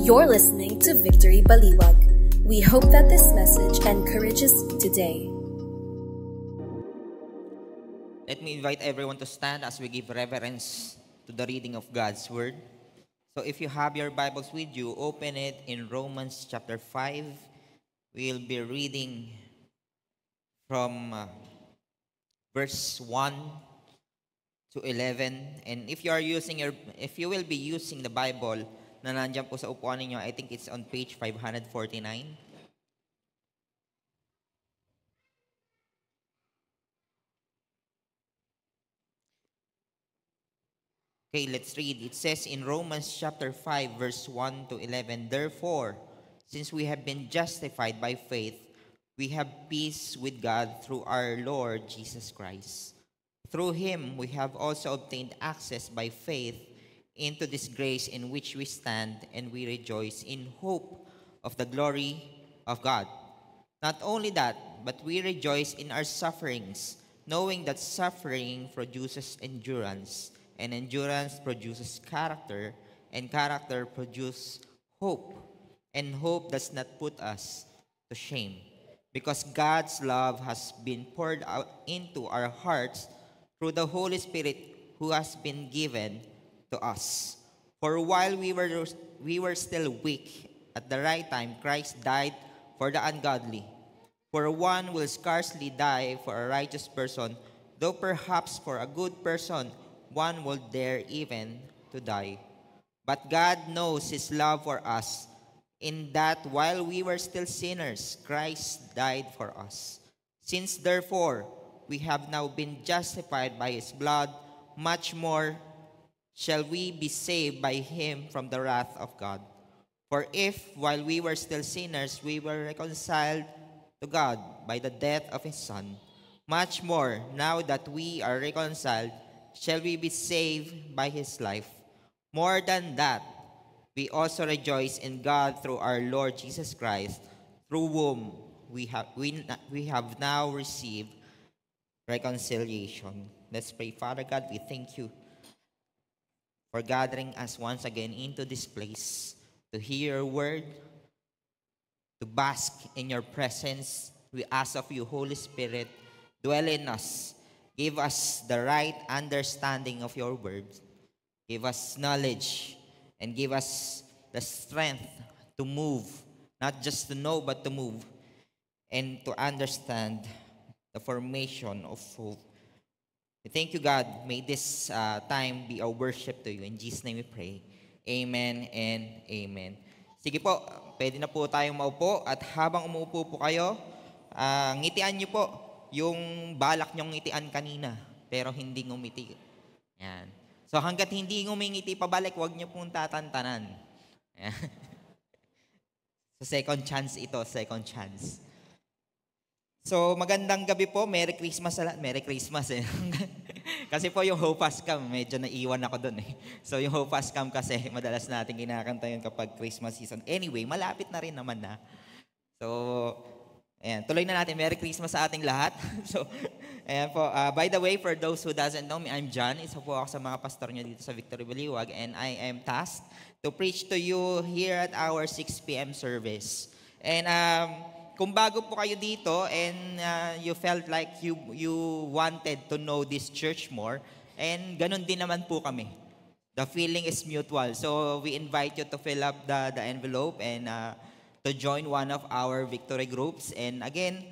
You're listening to Victory Baliwag. We hope that this message encourages you today. Let me invite everyone to stand as we give reverence to the reading of God's Word. So if you have your Bibles with you, open it in Romans chapter 5. We'll be reading from verse 1 to 11. And if you will be using the Bible na nandiyan po sa upuan ninyo, I think it's on page 549. Okay, let's read. It says in Romans chapter 5, verse 1 to 11, "Therefore, since we have been justified by faith, we have peace with God through our Lord Jesus Christ. Through Him, we have also obtained access by faith into this grace in which we stand, and we rejoice in hope of the glory of God. Not only that, but we rejoice in our sufferings, knowing that suffering produces endurance, and endurance produces character, and character produces hope. And hope does not put us to shame, because God's love has been poured out into our hearts through the Holy Spirit who has been given to us. For while we were still weak, at the right time Christ died for the ungodly. For one will scarcely die for a righteous person, though perhaps for a good person one will dare even to die. But God knows His love for us, in that while we were still sinners, Christ died for us. Since therefore we have now been justified by His blood, much more shall we be saved by Him from the wrath of God. For if, while we were still sinners, we were reconciled to God by the death of His Son, much more, now that we are reconciled, shall we be saved by His life. More than that, we also rejoice in God through our Lord Jesus Christ, through whom we have now received reconciliation." Let's pray. Father God, we thank you for gathering us once again into this place to hear your word, to bask in your presence. We ask of you, Holy Spirit, dwell in us. Give us the right understanding of your word. Give us knowledge and give us the strength to move, not just to know but to move and to understand the formation of hope. We thank you, God. May this time be a worship to you. In Jesus' name we pray. Amen and amen. Sige po, pwede na po tayong maupo, at habang umuupo po kayo, ngitian niyo po yung balak niyong ngitian kanina, pero hindi ngumiti. Yan. So hanggat hindi ngumingiti pabalik, huwag niyo pong tatantanan. So second chance ito, second chance. So magandang gabi po, Merry Christmas sa lahat. Merry Christmas eh. Kasi po yung Hope Has Come, medyo naiwan ako dun eh. So yung Hope Has Come kasi madalas natin kinakanta yun kapag Christmas season. Anyway, malapit na rin naman na. So, ayan, tuloy na natin. Merry Christmas sa ating lahat. So, ayan po. By the way, for those who doesn't know me, I'm John. Isa po ako sa mga pastor nyo dito sa Victory Baliwag, and I am tasked to preach to you here at our 6 p.m. service. And kung bago po kayo dito and you felt like you wanted to know this church more, and ganun din naman po kami. The feeling is mutual. So we invite you to fill up the envelope and to join one of our victory groups. And again,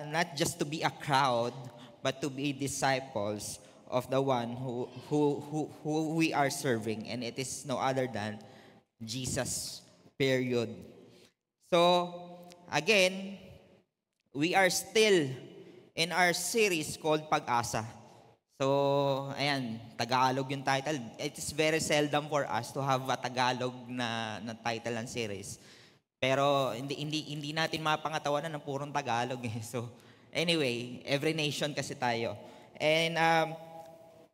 not just to be a crowd, but to be disciples of the one who we are serving. And it is no other than Jesus, period. So, again, we are still in our series called Pag-asa. So, ayan, Tagalog yung title. It is very seldom for us to have a Tagalog na title ng series. Pero hindi natin mapangatawanan ng purong Tagalog eh. So, anyway, every nation kasi tayo. And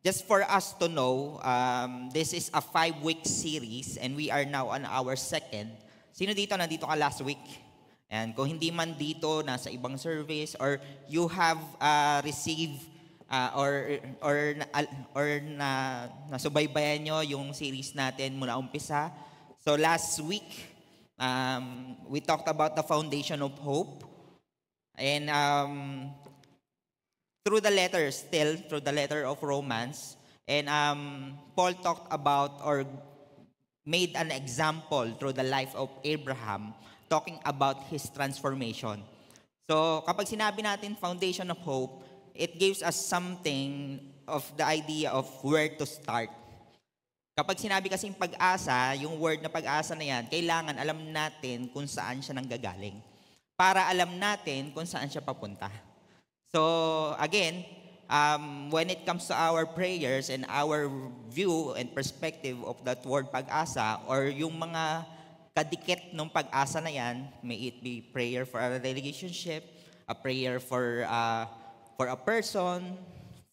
just for us to know, this is a 5-week series and we are now on our second. Sino dito nandito ka last week? And kung hindi man dito, nasa ibang service, or you have received or nasubaybayan nyo yung series natin mula umpisa. So last week, We talked about the foundation of hope. And through the letter of Romans, and Paul talked about or made an example through the life of Abraham, talking about his transformation. So kapag sinabi natin foundation of hope, it gives us something of the idea of where to start. Kapag sinabi kasing pag-asa, yung word na pag-asa na yan, kailangan alam natin kung saan siya nanggagaling. Para alam natin kung saan siya papunta. So again, when it comes to our prayers and our view and perspective of that word pag-asa, or yung mga kadikit ng pag-asa na yan, may it be prayer for a relationship, a prayer for a person,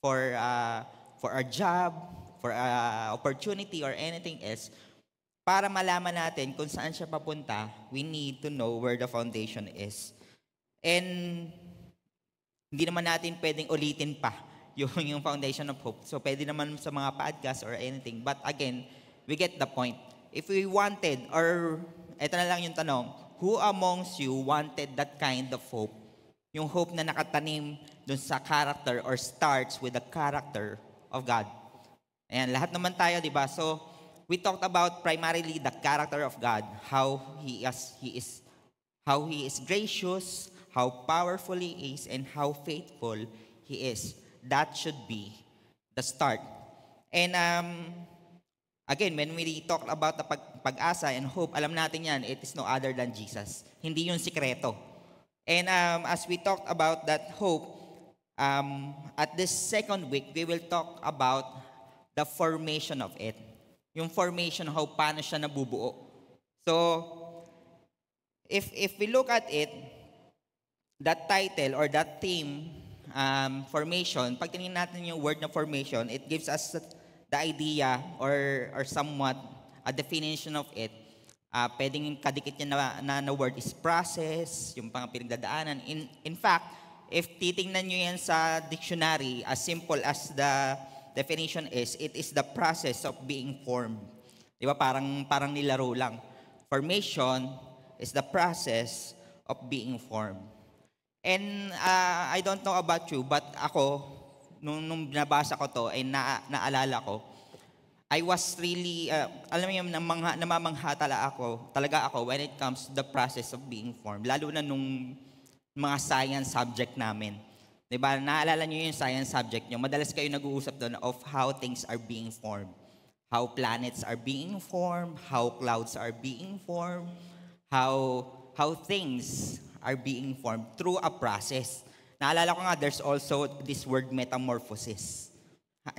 for a job, for a opportunity or anything else, para malaman natin kung saan siya papunta, we need to know where the foundation is. And hindi naman natin pwedeng ulitin pa yung foundation of hope. So pwede naman sa mga podcast or anything. But again, we get the point. If we wanted, or eto na lang yung tanong, who amongst you wanted that kind of hope? Yung hope na nakatanim dun sa character or starts with the character of God. Ayan, lahat naman tayo, di ba? So, we talked about primarily the character of God, how He is gracious, how powerful He is, and how faithful He is. That should be the start. And again, when we talk about the pag-asa and hope, alam natin yan, it is no other than Jesus. Hindi yun sikreto. And as we talked about that hope, at this second week, we will talk about the formation of it. Yung formation, how paano siya nabubuo. So, if we look at it, that title or that theme, formation, pag tingnan natin yung word na formation, it gives us the idea or somewhat a definition of it. Pwedeng kadikit niya na word is process, yung pang pinagdadaanan. In fact, if titingnan nyo yan sa dictionary, as simple as the definition is, it is the process of being formed. Di ba? Parang nilaro lang. Formation is the process of being formed. And I don't know about you, but ako, nung binabasa ko to, ay naalala ko, I was really, alam mo yung namamangha talaga ako when it comes to the process of being formed. Lalo na nung mga science subject namin. Diba? Naalala nyo yung science subject nyo. Madalas kayo nag-uusap doon of how things are being formed. How planets are being formed, how clouds are being formed, how things are being formed through a process. Naalala ko nga, there's also this word metamorphosis.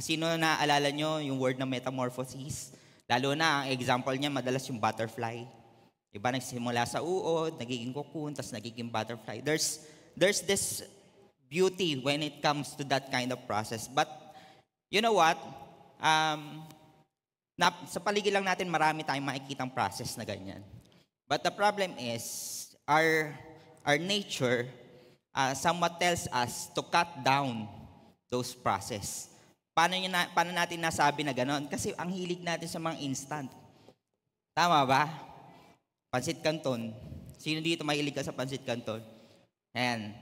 Sino naaalala nyo yung word na metamorphosis? Lalo na, ang example niya, madalas yung butterfly. Diba, nagsimula sa uod, nagiging cocoon, tapos nagiging butterfly. There's this beauty when it comes to that kind of process. But, you know what? Sa paligid lang natin, marami tayong makikitang process na ganyan. But the problem is, our nature somewhat tells us to cut down those process. Paano natin nasabi na gano'n? Kasi ang hilig natin sa mga instant. Tama ba? Pansit Canton. Sino dito mahilig ka sa Pansit Canton? Ayan.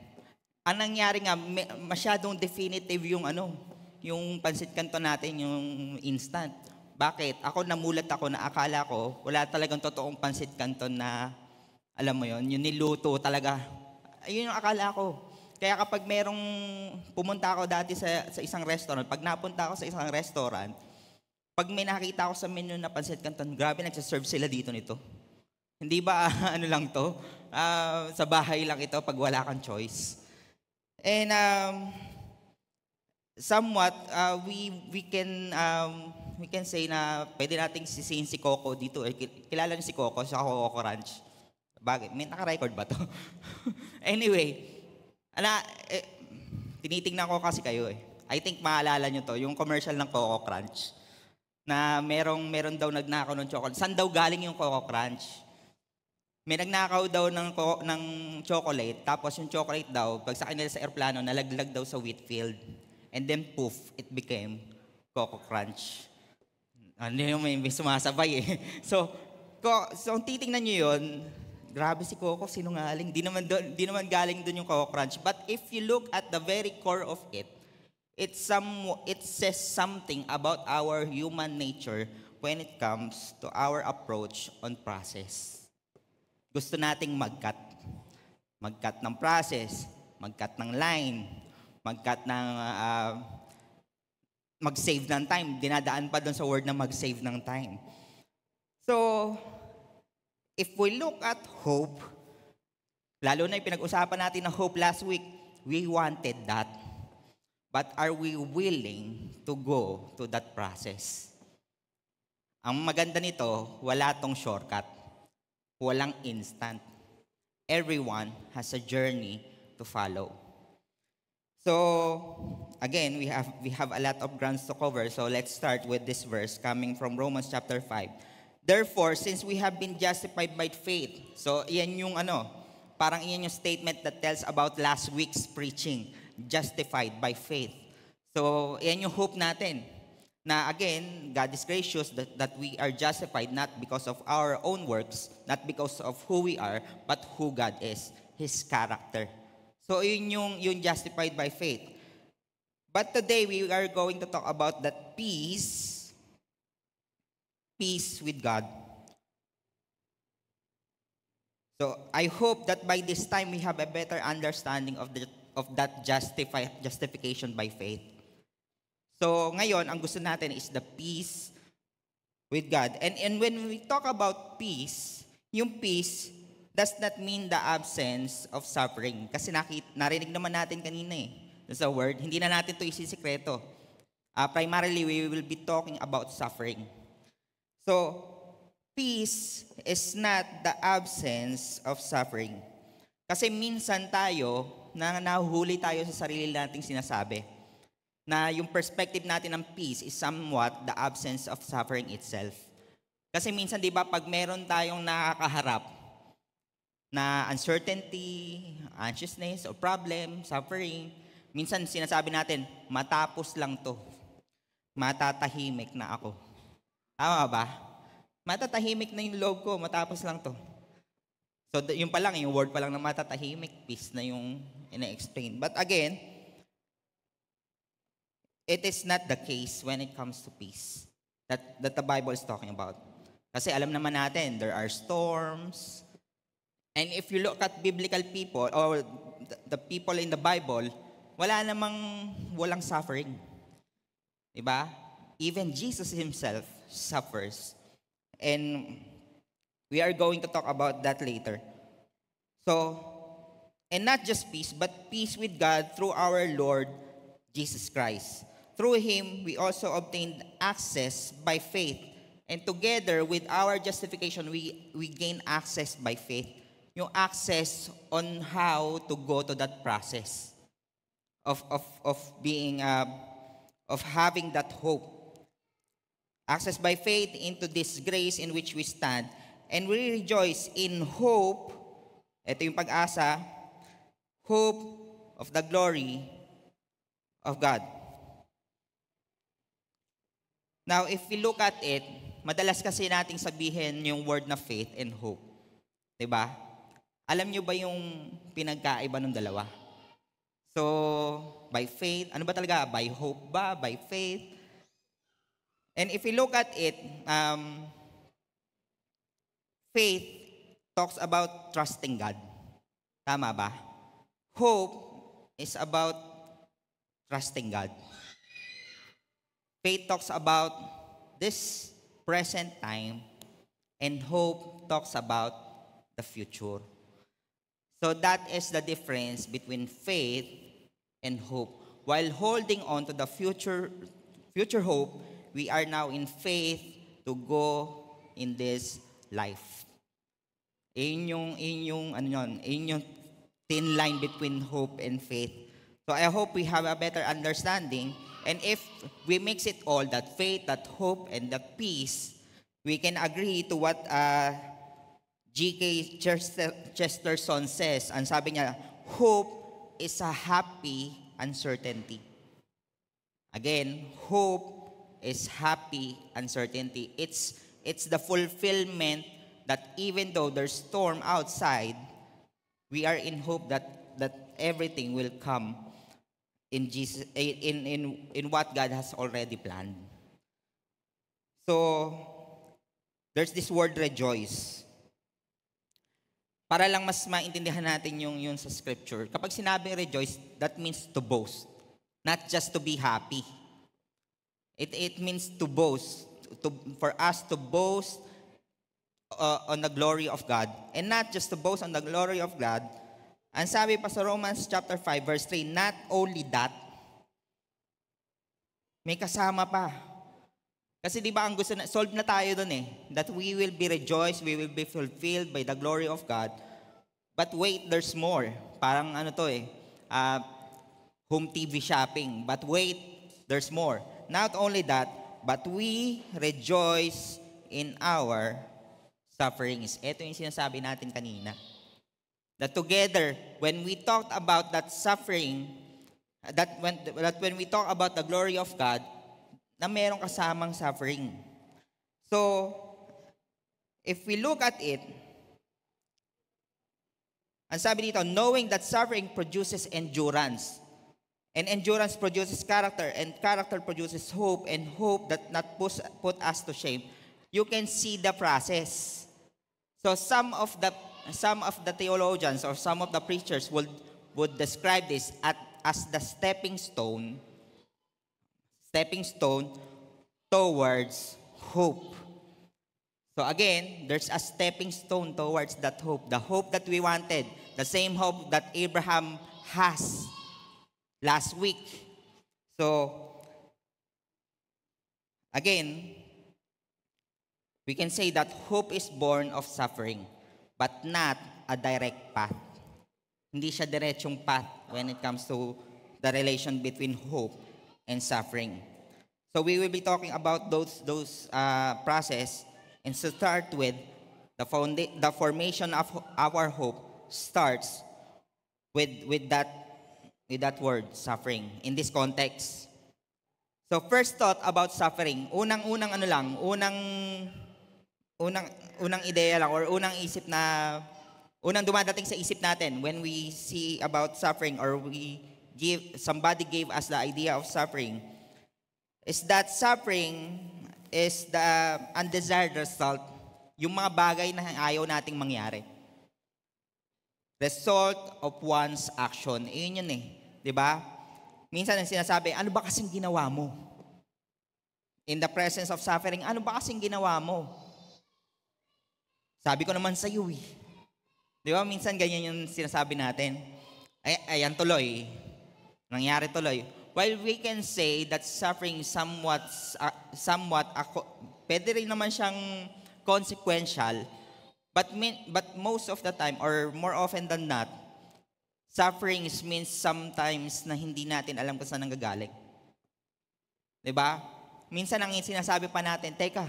Ang nangyari nga, masyadong definitive yung Pansit Canton natin, yung instant. Bakit? Namulat ako na akala ko, wala talagang totoong Pansit Canton na, alam mo yon, yung niluto talaga. Ayun yung akala ko. Kaya kapag merong pumunta ako dati sa isang restaurant, pag napunta ako sa isang restaurant, pag may nakita ako sa menu na Pansit Canton, grabe nagsaserve sila dito nito. Hindi ba ano lang to? Sa bahay lang ito pag wala kang choice. And somewhat, we can say na pwede nating sisihin si Coco dito. Kilala niyo si Coco sa Coco Ranch. Bakit? May naka-record ba to? Anyway, tinitingnan ko kasi kayo eh. I think maalala nyo to, yung commercial ng Coco Crunch. Na meron daw nagnakaw ng chocolate. Saan daw galing yung Coco Crunch? May nagnakaw daw ng chocolate, tapos yung chocolate daw, pag sa kanila sa airplano, nalaglag daw sa wheat field. And then poof, it became Coco Crunch. Ano yung may sumasabay eh. So, So kung titingnan nyo yun, grabe si Coco, sinungaling. Di naman galing dun yung Coco Crunch. But if you look at the very core of it, it says something about our human nature when it comes to our approach on process. Gusto nating mag-cut. Mag-cut ng process, mag-cut ng line, mag-cut ng mag-save ng time. Dinadaan pa doon sa word na mag-save ng time. So, if we look at hope, lalo na yung pinag-usapan natin na hope last week, we wanted that. But are we willing to go to that process? Ang maganda nito, wala tong shortcut. Walang instant. Everyone has a journey to follow. So, again, we have a lot of grounds to cover. So let's start with this verse coming from Romans chapter 5. Therefore, since we have been justified by faith. So, iyan yung parang iyan yung statement that tells about last week's preaching. Justified by faith. So, iyan yung hope natin. Na again, God is gracious that we are justified not because of our own works, not because of who we are, but who God is, His character. So, yun yung justified by faith. But today, we are going to talk about that peace with God. So, I hope that by this time, we have a better understanding of that justification by faith. So, ngayon, ang gusto natin is the peace with God. And when we talk about peace, yung peace does not mean the absence of suffering. Kasi narinig naman natin kanina sa word, hindi na natin ito isisikreto. Primarily, we will be talking about suffering. So, peace is not the absence of suffering. Kasi minsan tayo, nahuhuli tayo sa sarili nating sinasabi, na yung perspective natin ng peace is somewhat the absence of suffering itself. Kasi minsan, di ba, pag meron tayong nakakaharap na uncertainty, anxiousness, or problem, suffering, minsan sinasabi natin, matapos lang to. Matatahimik na ako. Tama ba? Matatahimik na yung loob ko, matapos lang to. So, yung pa lang, yung word pa lang na matatahimik, peace na yung ina-explain. But again, it is not the case when it comes to peace that the Bible is talking about. Kasi alam naman natin, there are storms. And if you look at biblical people or the people in the Bible, walang suffering. Diba? Even Jesus himself suffers. And we are going to talk about that later. So, and not just peace, but peace with God through our Lord Jesus Christ. Through Him, we also obtained access by faith. And together with our justification, we gain access by faith. Yung access on how to go to that process of having that hope. Access by faith into this grace in which we stand. And we rejoice in hope. Ito yung pag-asa. Hope of the glory of God. Now, if we look at it, madalas kasi nating sabihin yung word na faith and hope. Diba? Alam nyo ba yung pinagkaiba ng dalawa? So, by faith, ano ba talaga? By hope ba? By faith? And if we look at it, faith talks about trusting God. Tama ba? Hope is about trusting God. Faith talks about this present time, and hope talks about the future. So that is the difference between faith and hope. While holding on to the future hope, we are now in faith to go in this life. Yun yung thin line between hope and faith. So I hope we have a better understanding. And if we mix it all, that faith, that hope, and that peace, we can agree to what G.K. Chesterton says. Ang sabi niya, hope is a happy uncertainty. Again, hope is happy uncertainty. It's the fulfillment that even though there's storm outside, we are in hope that everything will come in Jesus, in what God has already planned. So there's this word rejoice. Para lang mas maintindihan natin yung sa scripture. Kapag sinabing rejoice, that means to boast, not just to be happy. It means to boast, for us to boast on the glory of God. And not just to boast on the glory of God. Ang sabi pa sa Romans chapter 5 verse 3, not only that, may kasama pa. Kasi di ba ang gusto na, solve na tayo dun eh. That we will be rejoiced, we will be fulfilled by the glory of God. But wait, there's more. Parang ano to eh, home TV shopping. But wait, there's more. Not only that, but we rejoice in our sufferings. Ito yung sinasabi natin kanina. That together, when we talked about that suffering, that when we talk about the glory of God, na merong kasamang suffering. So, if we look at it, ang sabi dito, knowing that suffering produces endurance, and endurance produces character, and character produces hope, and hope that not put us to shame. You can see the process. So some of the theologians or some of the preachers would describe this as the stepping stone towards hope. So again, there's a stepping stone towards that hope. The hope that we wanted, the same hope that Abraham has last week. So again, we can say that hope is born of suffering, but not a direct path. Hindi siya diretsong path when it comes to the relation between hope and suffering. So we will be talking about those process, and to start with, the formation of our hope starts with that word, suffering, in this context. So first thought about suffering, unang ideya lang or unang dumadating sa isip natin when we see about suffering or somebody gave us the idea of suffering is that suffering is the undesired result, yung mga bagay na ayaw nating mangyari. Result of one's action. Yun eh. Di ba? Minsan ang sinasabi, ano ba kasing ginawa mo? In the presence of suffering, ano ba kasing ginawa mo? Sabi ko naman sa iyo eh. Di ba? Minsan ganyan yung sinasabi natin. Ayan tuloy. Nangyari tuloy. While we can say that suffering somewhat pwede rin naman siyang consequential, but most of the time, or more often than not, suffering means sometimes na hindi natin alam kung saan nanggagaling. Diba? Minsan ang sinasabi pa natin, teka,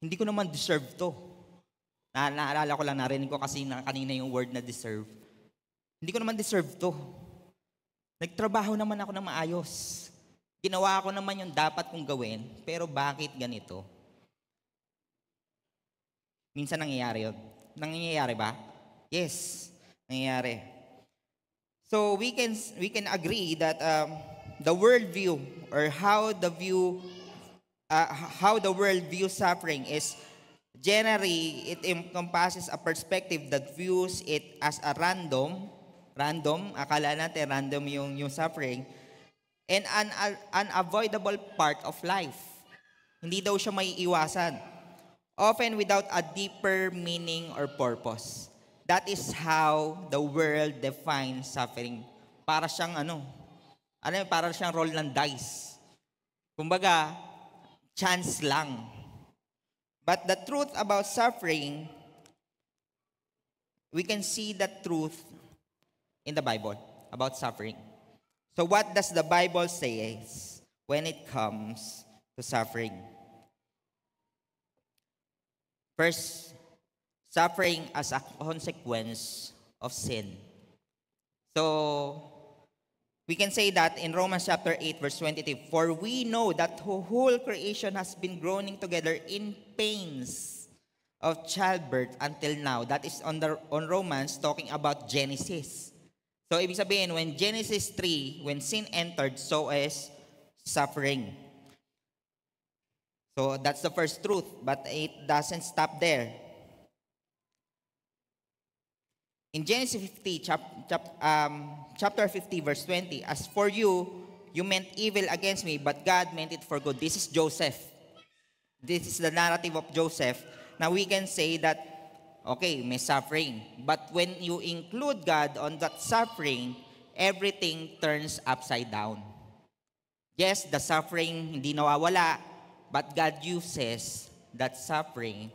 hindi ko naman deserve to. Naalala ko lang, narinig ko kasi kanina yung word na deserve. Hindi ko naman deserve to. Nagtrabaho naman ako na maayos. Ginawa ko naman yung dapat kong gawin, pero bakit ganito? Minsan nangyayari yun. Nangyayari ba? Yes, nangyayari. So we can agree that the worldview or how the world views suffering is generally it encompasses a perspective that views it as a random, akala natin random yung suffering, and an unavoidable part of life. Hindi daw siya may iwasan. Often without a deeper meaning or purpose. That is how the world defines suffering. Para siyang para siyang roll ng dice. Kumbaga, chance lang. But the truth about suffering, we can see that truth in the Bible about suffering. So what does the Bible say when it comes to suffering? First, suffering as a consequence of sin. So, we can say that in Romans chapter 8, verse 22, for we know that the whole creation has been groaning together in pains of childbirth until now. That is on Romans, talking about Genesis. So, ibig sabihin, when Genesis 3, when sin entered, so is suffering. So, that's the first truth, but it doesn't stop there. In Genesis 50, chapter 50, verse 20, as for you, you meant evil against me, but God meant it for good. This is Joseph. This is the narrative of Joseph. Now we can say that, okay, may suffering. But when you include God on that suffering, everything turns upside down. Yes, the suffering hindi nawawala, but God uses that suffering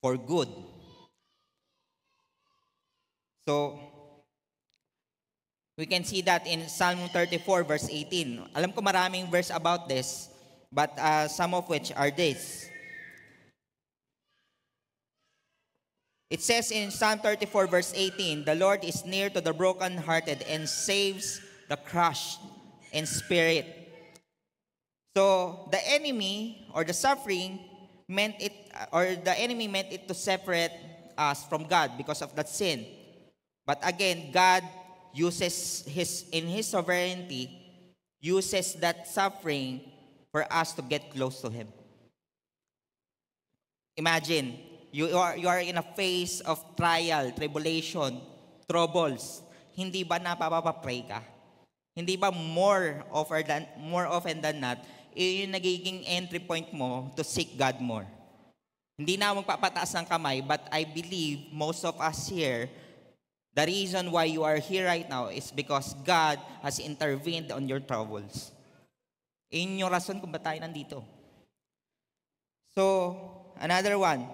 for good. So, we can see that in Psalm 34, verse 18. Alam ko maraming verse about this, but some of which are this. It says in Psalm 34, verse 18, the Lord is near to the brokenhearted and saves the crushed in spirit. So, the enemy or the suffering meant it, or the enemy meant it to separate us from God because of that sin. But again, God uses in His sovereignty, uses that suffering for us to get close to Him. Imagine, you are in a phase of trial, tribulation, troubles. Hindi ba napapapray ka? Hindi ba more often than not, yung nagiging entry point mo to seek God more? Hindi na magpapataas ng kamay, but I believe most of us here, the reason why you are here right now is because God has intervened on your troubles. Yun yung rason kung ba't tayo nandito. So, another one.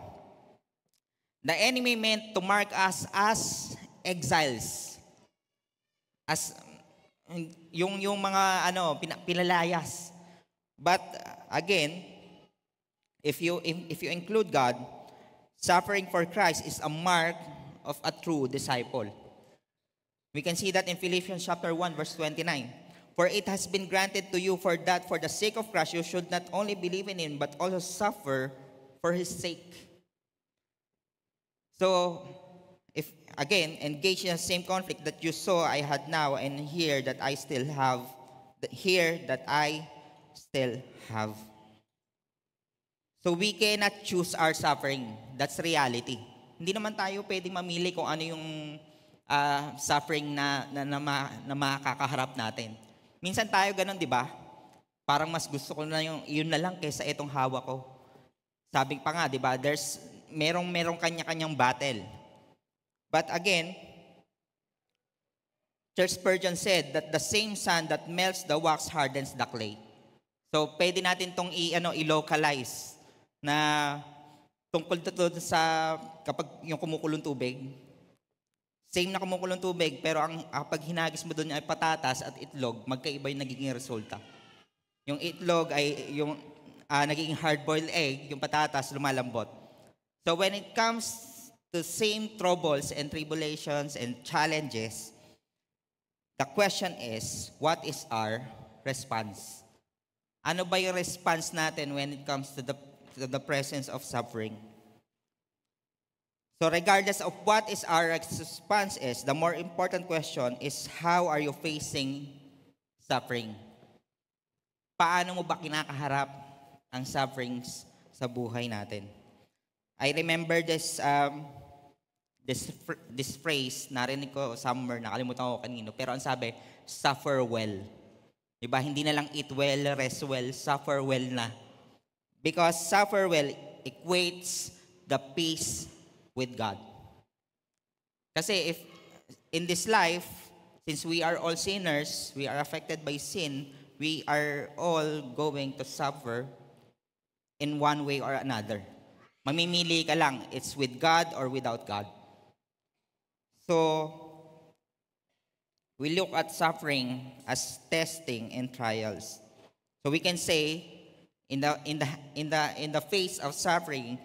The enemy meant to mark us as exiles. As yung mga pinalayas. But again, if you include God, suffering for Christ is a mark of a true disciple. We can see that in Philippians chapter 1, verse 29. For it has been granted to you for that for the sake of Christ you should not only believe in Him but also suffer for His sake. So, if again, engage in the same conflict that you saw I had now and here that I still have, So we cannot choose our suffering. That's reality. Hindi naman tayo pwedeng mamili kung ano yung suffering na makakaharap natin. Minsan tayo ganun, di ba? Parang mas gusto ko na yun na lang kaysa itong hawak ko. Sabi pa nga, di ba? Merong kanya-kanyang battle. But again, Charles Spurgeon said that the same sand that melts the wax hardens the clay. So, pwede natin itong i-localize na tungkol to sa kapag yung kumukulong tubig. Same na kumukulong tubig, pero kapag hinagis mo doon ay patatas at itlog, magkaiba yung nagiging resulta. Yung itlog ay yung nagiging hard-boiled egg, yung patatas lumalambot. So when it comes to same troubles and tribulations and challenges, the question is, what is our response? Ano ba yung response natin when it comes to the presence of suffering? So regardless of what is our response is, the more important question is, how are you facing suffering? Paano mo ba kinakaharap ang sufferings sa buhay natin? I remember this phrase, narinig ko somewhere, nakalimutan ko kanino, pero ang sabi, suffer well. Diba? Hindi na lang eat well, rest well, suffer well na. Because suffer well equates the peace with God. Kasi if in this life, since we are all sinners, we are affected by sin, we are all going to suffer in one way or another. Mamimili ka lang, it's with God or without God. So, we look at suffering as testing and trials. So we can say, in the face of suffering,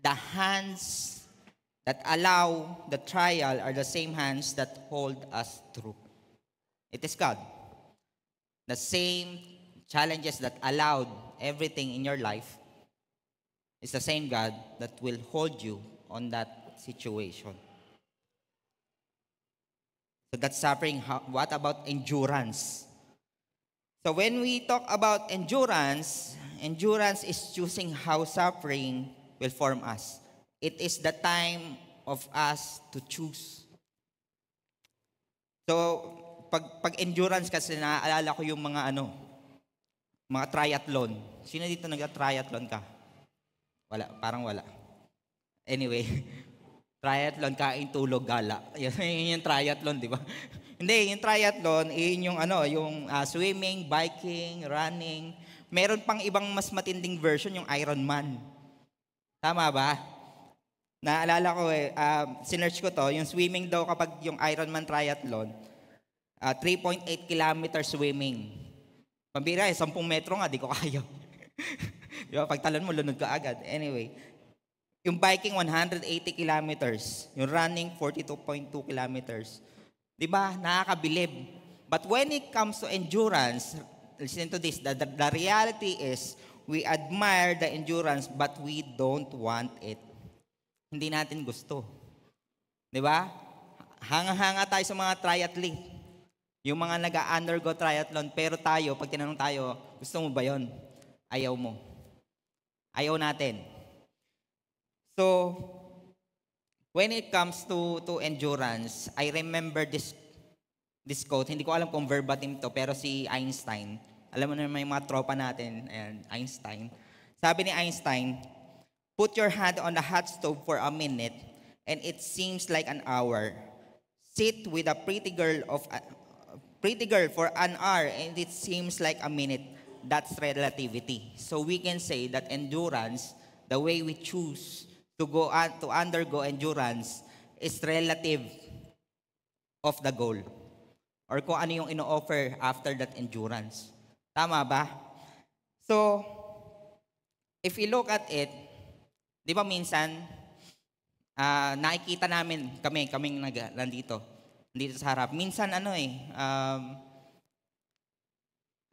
the hands that allow the trial are the same hands that hold us through. It is God. The same challenges that allowed everything in your life It's the same God that will hold you on that situation. So that's suffering. What about endurance? So when we talk about endurance, endurance is choosing how suffering will form us. It is the time of us to choose. So, pag endurance kasi naaalala ko yung mga triathlon. Sino dito nag-triathlon ka? Wala, parang wala. Anyway, triathlon, kain, tulog, gala. Yun yung triathlon, di ba? Hindi, yung triathlon, yun yung swimming, biking, running. Meron pang ibang mas matinding version, yung Ironman. Tama ba? Naalala ko sinearch ko to, yung swimming daw kapag yung Ironman triathlon, 3.8 kilometers swimming. Pambira, 10 metro nga, di ko kaya. Di ba? Pag talon mo, lunod ka agad. Anyway, yung biking, 180 kilometers. Yung running, 42.2 kilometers. Di ba? Nakakabilib. But when it comes to endurance, listen to this, the reality is, we admire the endurance, but we don't want it. Hindi natin gusto. Di ba? Hanga-hanga tayo sa mga triathlete. Yung mga nag-undergo triathlon, pero tayo, pag tinanong tayo, gusto mo ba yon? Ayaw mo. Ayaw natin. So, when it comes to endurance, I remember this quote. Hindi ko alam kung verbatim to, pero si Einstein, alam mo na may mga tropa natin, and Einstein. Sabi ni Einstein, put your hand on the hot stove for a minute, and it seems like an hour. Sit with a pretty girl for an hour, and it seems like a minute. That's relativity. So we can say that endurance, the way we choose to undergo endurance, is relative of the goal, or kung ano yung ino-offer after that endurance. Tama ba? So, if you look at it, di ba minsan, nakikita namin, kaming nandito sa harap. Minsan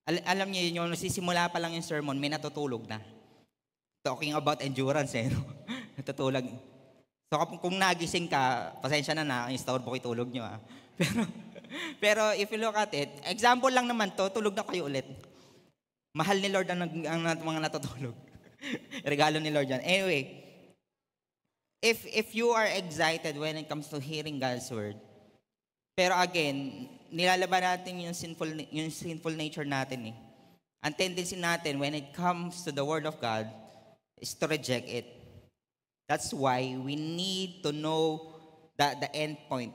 alam niyo yun, yung nasisimula pa lang yung sermon, may natutulog na. Talking about endurance, no? Natutulog. So kung nagising ka, pasensya na, instaur po itulog nyo. Pero if you look at it, example lang naman to, tulog na kayo ulit. Mahal ni Lord ang mga natutulog. Regalo ni Lord yan. Anyway, if you are excited when it comes to hearing God's word, pero again, nilalaban natin yung sinful nature natin. Ang tendency natin when it comes to the word of God is to reject it. That's why we need to know the end point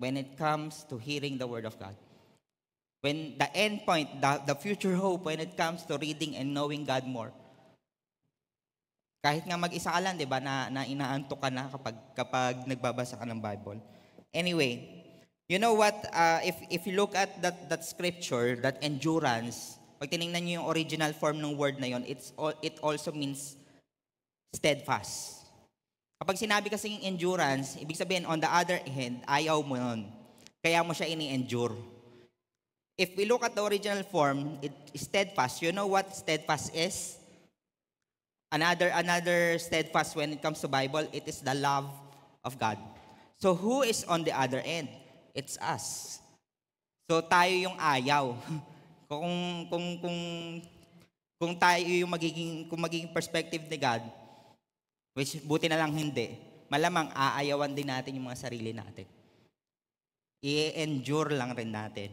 when it comes to hearing the word of God. When the end point, the future hope when it comes to reading and knowing God more. Kahit nga mag-isa ka lang, di ba, na inaantok ka na kapag nagbabasa ka ng Bible. Anyway, you know what, if you look at that scripture, that endurance, pag tinignan nyo yung original form ng word na yon, it also means steadfast. Kapag sinabi kasing endurance, ibig sabihin, on the other hand, ayaw mo nun. Kaya mo siya ini-endure. If we look at the original form, it is steadfast. You know what steadfast is? Another steadfast when it comes to Bible, it is the love of God. So who is on the other end? It's us. So tayo yung ayaw. Kung tayo yung magiging perspective ni God, which buti na lang hindi, malamang aayawan din natin yung mga sarili natin. I-endure lang rin natin.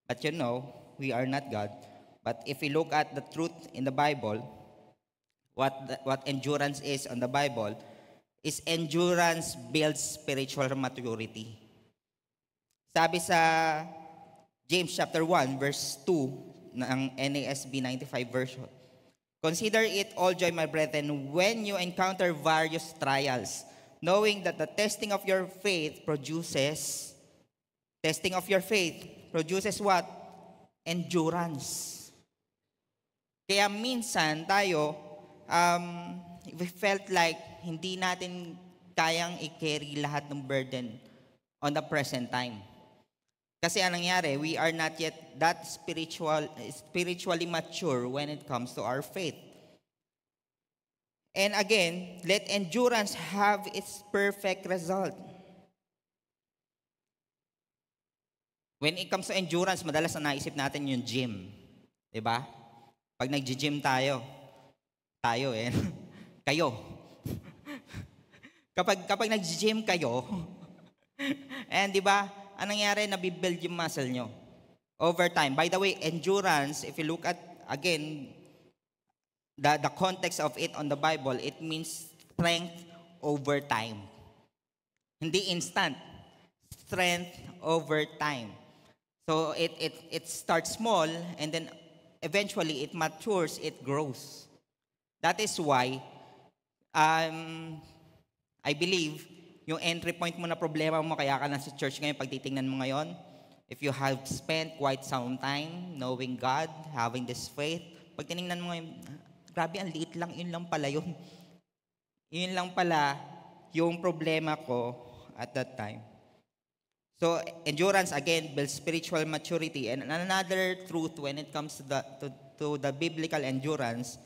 But you know, we are not God. But if we look at the truth in the Bible, what endurance is on the Bible, is endurance builds spiritual maturity. Sabi sa James chapter 1, verse 2, ng NASB 95 version, consider it all joy, my brethren, when you encounter various trials, knowing that the testing of your faith produces what? Endurance. Kaya minsan tayo, we felt like hindi natin kayang i-carry lahat ng burden on the present time. Kasi anong nangyari, we are not yet that spiritually mature when it comes to our faith. And again, let endurance have its perfect result. When it comes to endurance, madalas na naisip natin yung gym. Diba? Pag nag-gym tayo kayo. Kapag nag-gym kayo, and diba, anong nangyari, nabibuild yung muscle nyo over time. By the way, endurance, if you look at, again, the context of it on the Bible, it means strength over time. Hindi instant. Strength over time. So it starts small and then eventually it matures, it grows. That is why I believe yung entry point mo na problema mo kaya ka nasa church ngayon, pag titingnan mo ngayon, if you have spent quite some time knowing God, having this faith, pag tiningnan mo ngayon, grabe, ang liit lang, yun lang pala yun. Yun lang pala yung problema ko at that time. So, endurance, again, builds spiritual maturity. And another truth when it comes to the biblical endurance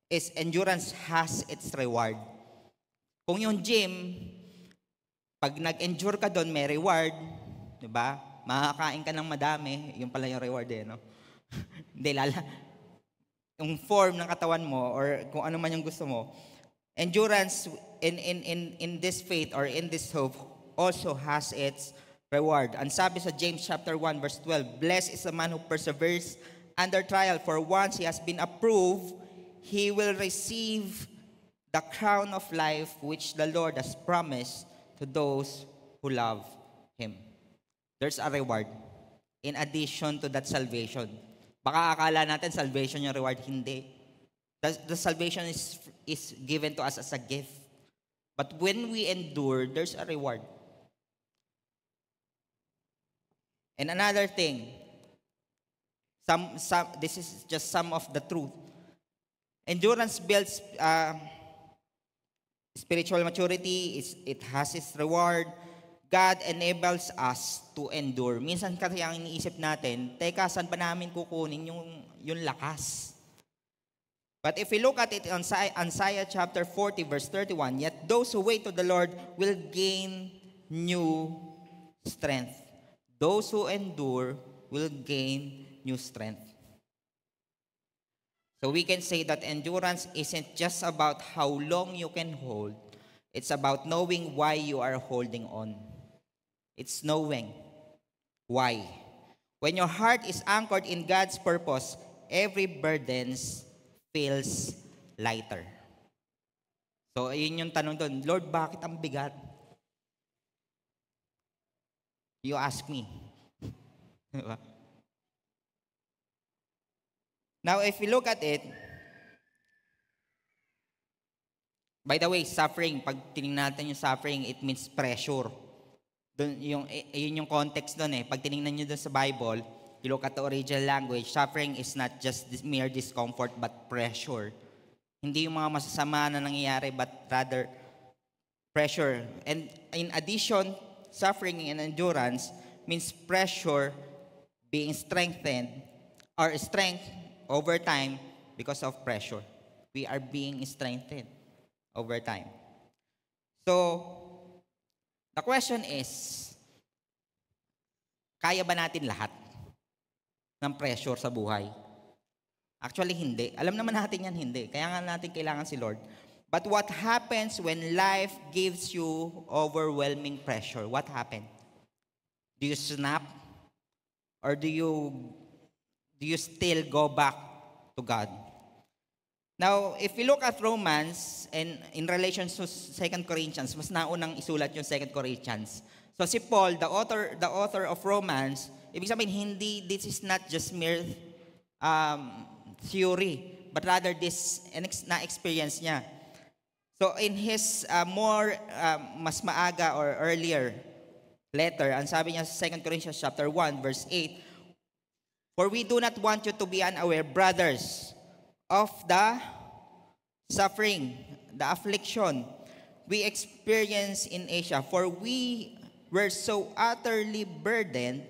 is endurance has its reward. Kung yung gym, pag nag-endure ka doon, may reward, di ba? Makakain ka ng madami, yun pala yung reward no? Hindi, yung form ng katawan mo or kung ano man yung gusto mo, endurance in this faith or in this hope also has its reward. Ang sabi sa James chapter 1 verse 12, blessed is the man who perseveres under trial, for once he has been approved, he will receive the crown of life which the Lord has promised to those who love Him. There's a reward in addition to that salvation. Baka akala natin salvation yung reward. Hindi. The salvation is given to us as a gift. But when we endure, there's a reward. And another thing, this is just some of the truth. Endurance builds spiritual maturity. It has its reward. God enables us to endure. Minsan kasi ang iniisip natin, teka, saan pa namin kukunin yung lakas? But if we look at it on Isaiah chapter 40 verse 31, yet those who wait to the Lord will gain new strength. Those who endure will gain new strength. So we can say that endurance isn't just about how long you can hold. It's about knowing why you are holding on. It's knowing why. When your heart is anchored in God's purpose, every burden feels lighter. So, yun yung tanong doon, Lord, bakit ang bigat? You ask me. Now, if we look at it, by the way, suffering, pag tinignan natin yung suffering, it means pressure. Yun yung context doon Pag tinignan nyo doon sa Bible, you look at the original language, suffering is not just mere discomfort, but pressure. Hindi yung mga masasama na nangyayari, but rather pressure. And in addition, suffering and endurance means pressure being strengthened, or strength over time because of pressure. We are being strengthened over time. So, the question is, kaya ba natin lahat ng pressure sa buhay? Actually, hindi. Alam naman natin yan, hindi. Kaya nga natin kailangan si Lord. But what happens when life gives you overwhelming pressure? What happens? Do you snap? Or do you still go back to God? Now, if we look at Romans and in relation to 2 Corinthians, mas naunang isulat yung 2 Corinthians. So si Paul, the author of Romans, ibig sabihin, this is not just mere theory, but rather this na-experience niya. So in his mas maaga or earlier letter, ang sabi niya sa 2 Corinthians chapter 1, verse 8, for we do not want you to be unaware, brothers, of the suffering, the affliction we experience in Asia. For we were so utterly burdened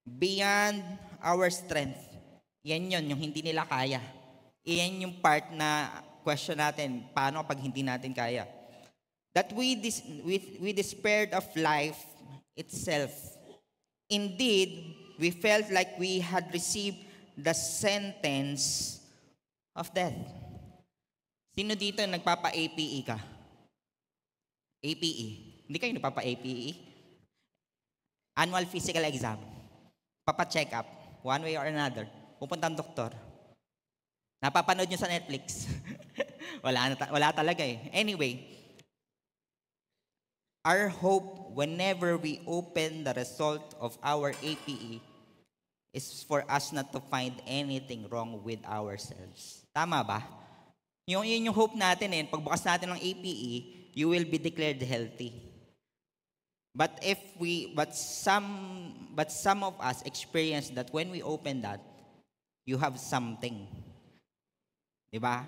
beyond our strength. Yan yun, yung hindi nila kaya. Yan yung part na question natin, paano pag hindi natin kaya? That we despaired of life itself. Indeed, we felt like we had received the sentence of death. Sino dito nagpapa-APE ka? APE. Hindi kayo nagpapa-APE? Annual physical exam. Papa-check up. One way or another. Pupunta ang doktor. Napapanood nyo sa Netflix. wala talaga eh. Anyway, our hope whenever we open the result of our APE is for us not to find anything wrong with ourselves. Tama ba? Yun yung hope natin eh. Pagbukas natin ng APE, you will be declared healthy. But some of us experience that when we open that, you have something. Diba?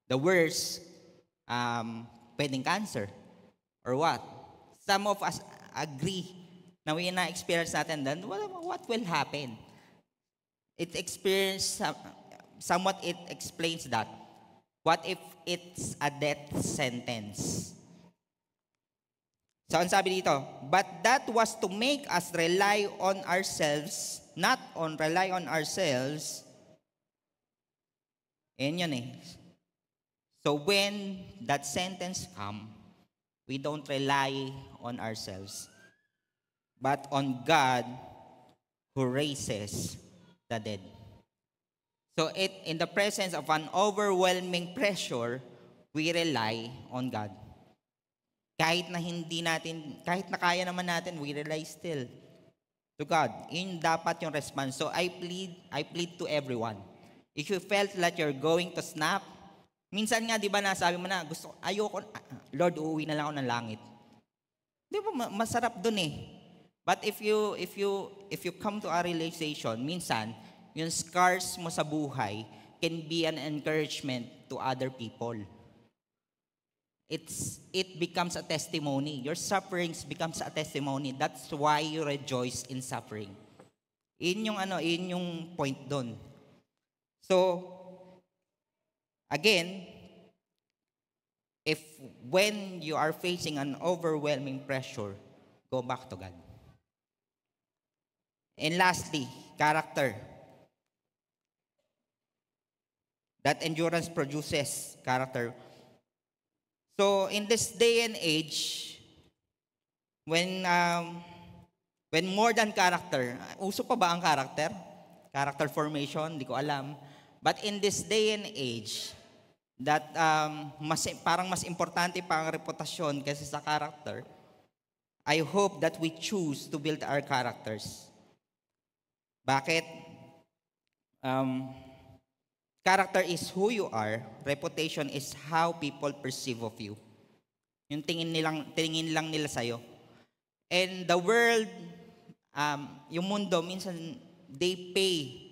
The worst, pwedeng cancer. Or what? Some of us agree na we na-experience natin then what will happen? Somewhat it explains that. What if it's a death sentence? So, ang sabi dito, but that was to make us rely on ourselves, not rely on ourselves. Yan yun eh. So, when that sentence comes, we don't rely on ourselves, but on God who raises the dead. So, in the presence of an overwhelming pressure, we rely on God. Kahit na kaya naman natin, we rely still to God. Yun dapat yung response. So I plead to everyone. If you felt like you're going to snap, minsan nga, di ba, nasabi mo na, ayoko, Lord, uuwi na lang ako ng langit. Di ba, masarap dun eh. But if you come to a realization, minsan, yung scars mo sa buhay can be an encouragement to other people. It becomes a testimony. Your sufferings becomes a testimony. That's why you rejoice in suffering. Yun yung point doon. So, again, when you are facing an overwhelming pressure, go back to God. And lastly, character. That endurance produces character. So, in this day and age, when more than character, uso pa ba ang character? Character formation, di ko alam. But in this day and age, that parang mas importante pa ang reputasyon kaysa sa character, I hope that we choose to build our characters. Bakit? Character is who you are. Reputation is how people perceive of you. Yung tingin lang nila sa'yo. And the world, yung mundo, minsan, they pay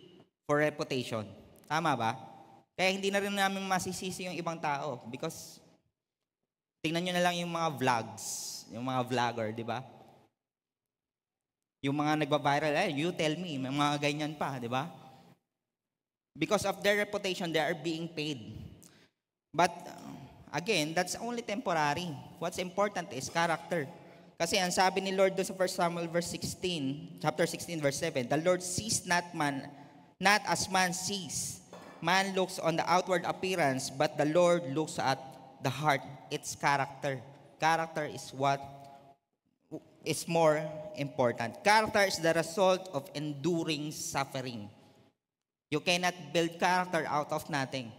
for reputation. Tama ba? Kaya hindi na rin namin masisisi yung ibang tao. Because, tingnan nyo na lang yung mga vlogs, yung mga vlogger, di ba? Yung mga nagba-viral, you tell me, may mga ganyan pa, di ba? Because of their reputation, they are being paid. But, again, that's only temporary. What's important is character. Kasi ang sabi ni Lord doon sa 1 Samuel chapter 16, verse 7, the Lord sees not as man sees. Man looks on the outward appearance, but the Lord looks at the heart. It's character. Character is what is more important. Character is the result of enduring suffering. You cannot build character out of nothing.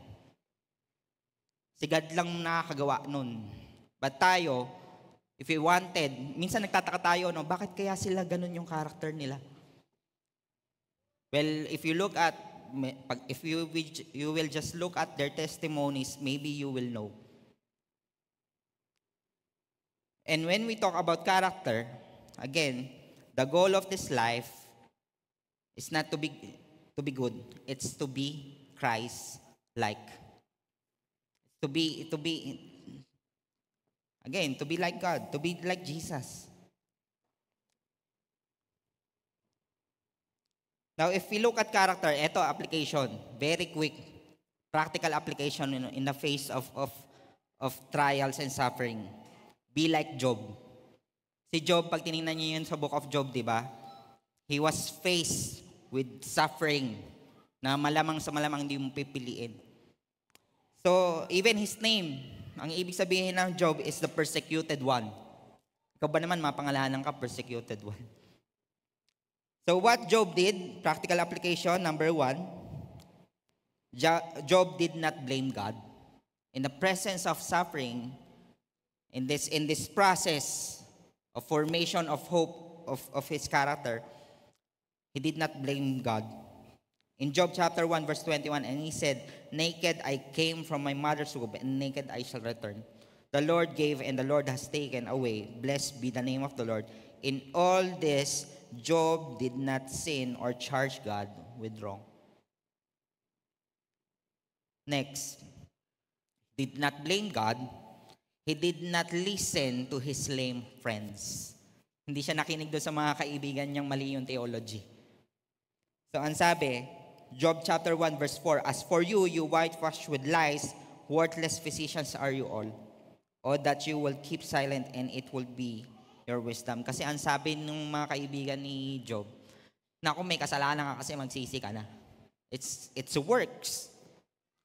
Si God lang nakakagawa nun. But tayo, if we wanted, minsan nagtataka tayo, no, bakit kaya sila ganun yung character nila? Well, if you will just look at their testimonies, maybe you will know. And when we talk about character, again, the goal of this life is not to be good. It's to be Christ-like. To be like God, to be like Jesus. Now, if we look at character, ito application, very quick. practical application in the face of trials and suffering. Be like Job. Si Job, pag tinignan niyo yun sa book of Job, di ba? He was faced with suffering na malamang sa malamang hindi mo pipiliin. So, even his name, ang ibig sabihin ng Job is the persecuted one. Ikaw ba naman, mapangalanan ka, persecuted one? So, what Job did, practical application, number 1, Job did not blame God. In the presence of suffering, in this process of formation of hope of his character, he did not blame God. In Job chapter 1 verse 21, and he said, "Naked I came from my mother's womb, and naked I shall return. The Lord gave, and the Lord has taken away. Blessed be the name of the Lord." In all this, Job did not sin or charge God with wrong. Next, did not blame God. He did not listen to his lame friends. Hindi siya nakinig doon sa mga kaibigan niyang mali yung theology. So, ang sabi, Job chapter 1 verse 4, "As for you, you whitewash with lies, worthless physicians are you all. O that you will keep silent, and it will be your wisdom." Kasi ang sabi ng mga kaibigan ni Job, naku, may kasalanan ka kasi magsisi ka na. It's works.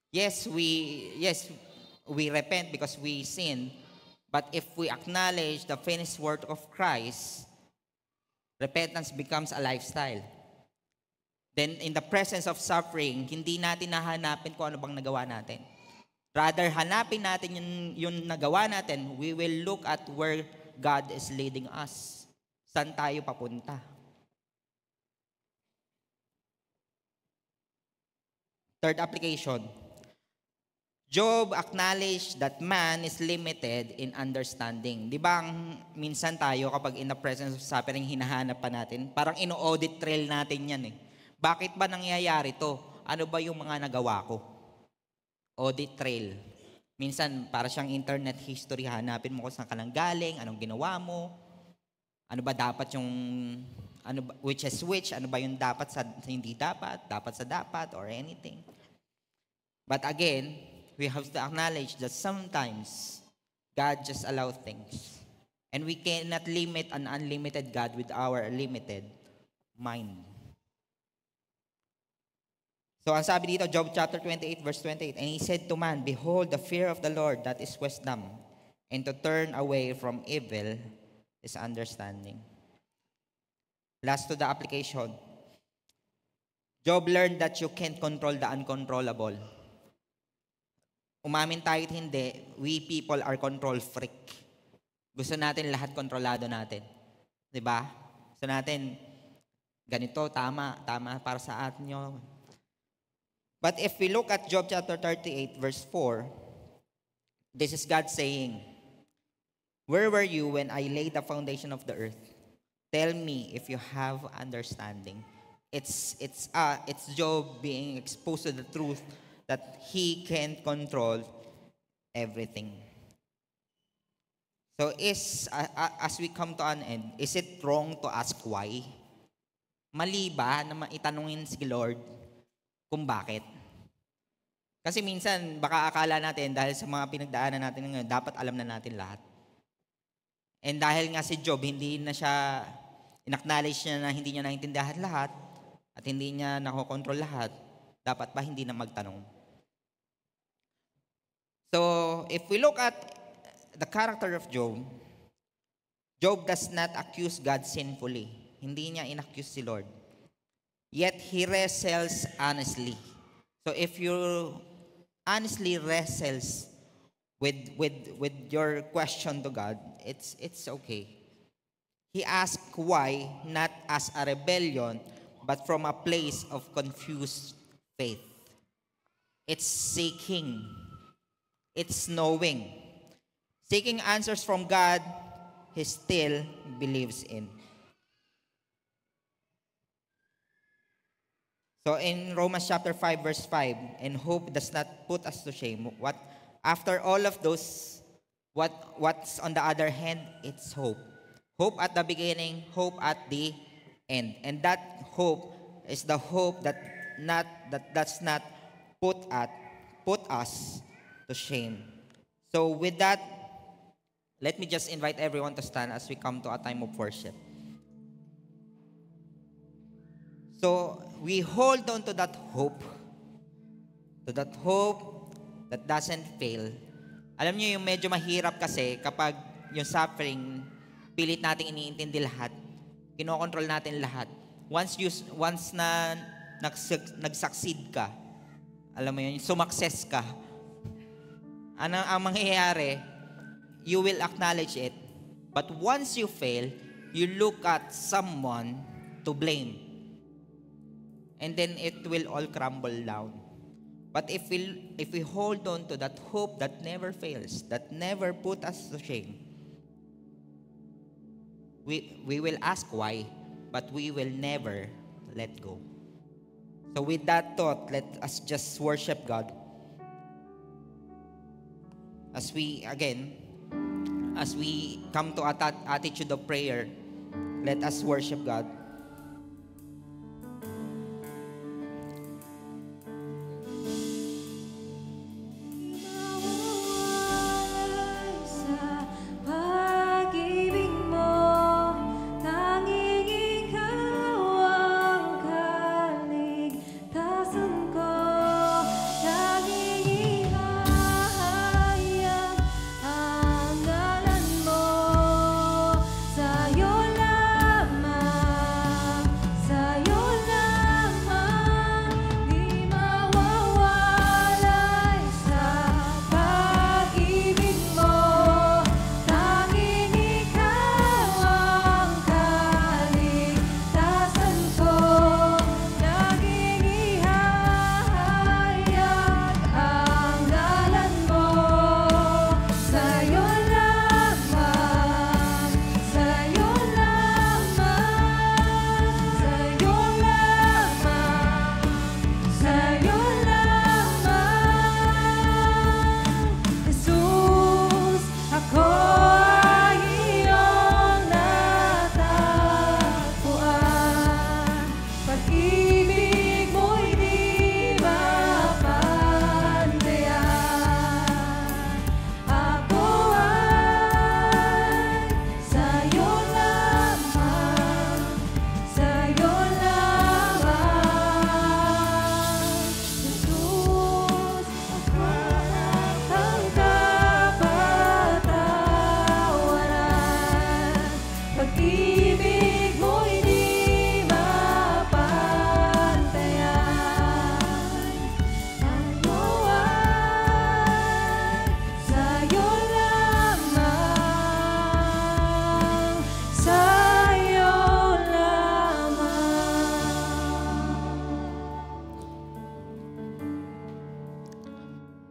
Yes, we repent because we sin, but if we acknowledge the finished work of Christ, repentance becomes a lifestyle. Then in the presence of suffering, hindi natin nahanapin kung ano bang nagawa natin. Rather, hanapin natin yung nagawa natin. We will look at where God is leading us. Saan tayo papunta? Third application. Job acknowledged that man is limited in understanding. Di ba minsan tayo kapag in the presence of suffering, hinahanap pa natin? Parang ino-audit trail natin yan eh. Bakit ba nangyayari to? Ano ba yung mga nagawa ko? Audit trail. Minsan, para siyang internet history, hanapin mo kung saan ka nang galing, anong ginawa mo, ano ba dapat yung, which is which, ano ba yung dapat sa hindi dapat sa dapat, or anything. But again, we have to acknowledge that sometimes God just allows things. And we cannot limit an unlimited God with our limited mind. So, ang sabi dito, Job chapter 28, verse 28, "And he said to man, Behold, the fear of the Lord, that is wisdom, and to turn away from evil is understanding." Last to the application. Job learned that you can't control the uncontrollable. Umamin tayo't hindi, we people are control freak. Gusto natin lahat kontrolado natin. Diba? Gusto natin, ganito, tama para sa atin yun. But if we look at Job chapter 38, verse 4, this is God saying, "Where were you when I laid the foundation of the earth? Tell me if you have understanding." It's Job being exposed to the truth that he can control everything. So as we come to an end, is it wrong to ask why? Mali ba na itanungin si Lord kung bakit? Kasi minsan, baka akala natin, dahil sa mga pinagdaanan natin ngayon, dapat alam na natin lahat. And dahil nga si Job, hindi na siya, in-acknowledge niya na hindi niya naintindihan lahat, at hindi niya nakokontrol lahat, dapat ba hindi na magtanong? So, if we look at the character of Job, Job does not accuse God sinfully. Hindi niya inaccuse si Lord. Yet, he wrestles honestly. So, if you honestly wrestles with your question to God, it's okay. He asks why, not as a rebellion, but from a place of confused faith. It's seeking. It's knowing. Seeking answers from God, he still believes in. So in Romans chapter 5 verse 5, "And hope does not put us to shame." After all of those, what's on the other hand, it's hope. Hope at the beginning, hope at the end. And that hope is the hope that does not put put us to shame. So with that, let me just invite everyone to stand as we come to a time of worship. So we hold on to that hope that doesn't fail. Alam niyo yung medyo mahirap kasi kapag yung suffering, pilit nating iniintindi lahat, kinokontrol natin lahat. Once na nag-succeed ka, alam mo yun, sumakses ka, ano ang mangyayari? You will acknowledge it. But once you fail, you look at someone to blame. And then it will all crumble down. But if we hold on to that hope that never fails, that never put us to shame, we will ask why, but we will never let go. So with that thought, let us just worship God. As we come to an attitude of prayer, let us worship God.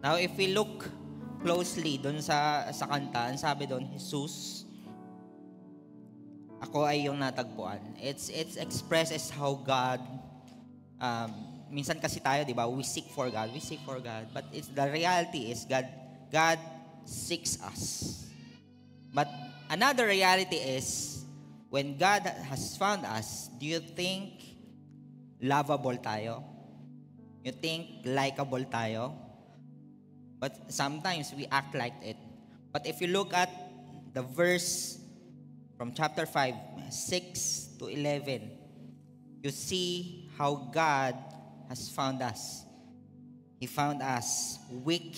Now, if we look closely doon sa kanta, ang sabi doon, Jesus, ako ay yung natagpuan. It's expressed as how God, minsan kasi tayo, di ba, we seek for God. But the reality is God seeks us. But another reality is, when God has found us, do you think lovable tayo? You think likable tayo? But sometimes we act like it. But if you look at the verse from chapter 5, 6 to 11, you see how God has found us. He found us weak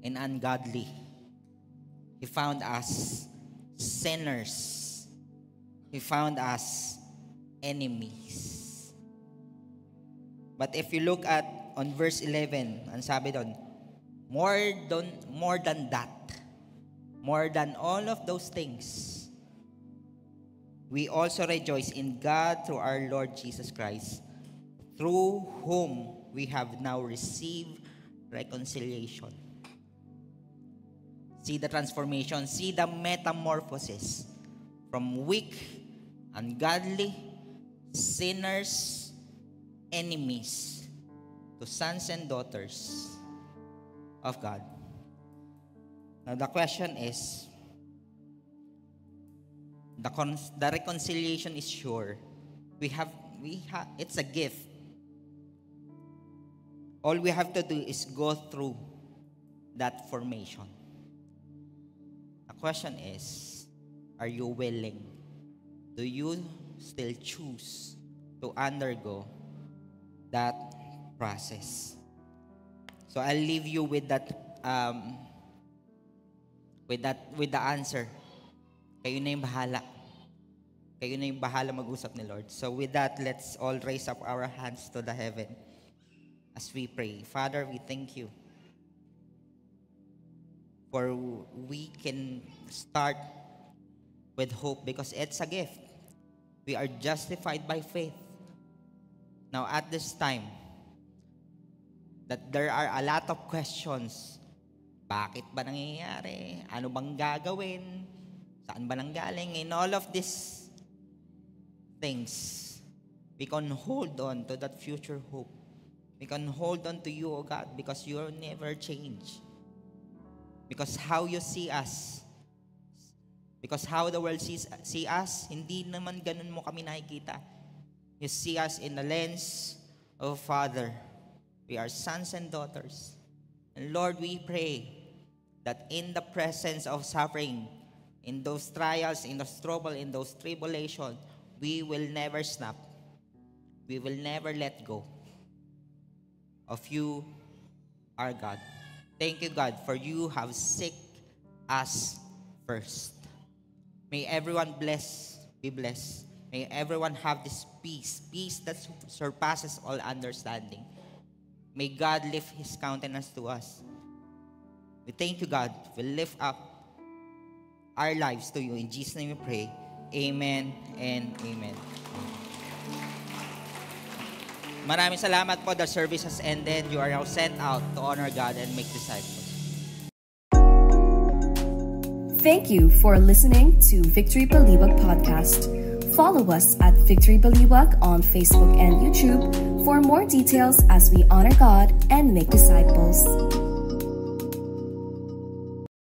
and ungodly. He found us sinners. He found us enemies. But if you look at on verse 11, ang sabi doon, more than that, more than all of those things, we also rejoice in God through our Lord Jesus Christ, through whom we have now received reconciliation. See the transformation, see the metamorphosis from weak, ungodly, sinners, enemies, to sons and daughters of God. Now the question is, the reconciliation is sure. We have it's a gift. All we have to do is go through that formation. The question is, are you willing? Do you still choose to undergo that process? So I'll leave you with that, with the answer. Kayo na yung bahala. Kayo na yung bahala mag-usap ni Lord. So with that, let's all raise up our hands to the heaven as we pray. Father, we thank you for we can start with hope because it's a gift. We are justified by faith. Now at this time, that there are a lot of questions. Bakit ba nangyayari? Ano bang gagawin? Saan ba nanggaling? In all of these things, we can hold on to that future hope. We can hold on to you, O God, because you never change. Because how you see us, because how the world see us, hindi naman ganun mo kami nakikita. You see us in the lens of Father. We are sons and daughters. And Lord, we pray that in the presence of suffering, in those trials, in those trouble, in those tribulations, we will never snap. We will never let go of you, our God. Thank you, God, for you have seek us first. May everyone be blessed. May everyone have this peace that surpasses all understanding. May God lift His countenance to us. We thank you, God. We lift up our lives to you. In Jesus' name we pray. Amen and amen. Maraming salamat po. The service has ended. You are now sent out to honor God and make disciples. Thank you for listening to Victory Baliwag Podcast. Follow us at Victory Baliwag on Facebook and YouTube for more details as we honor God and make disciples.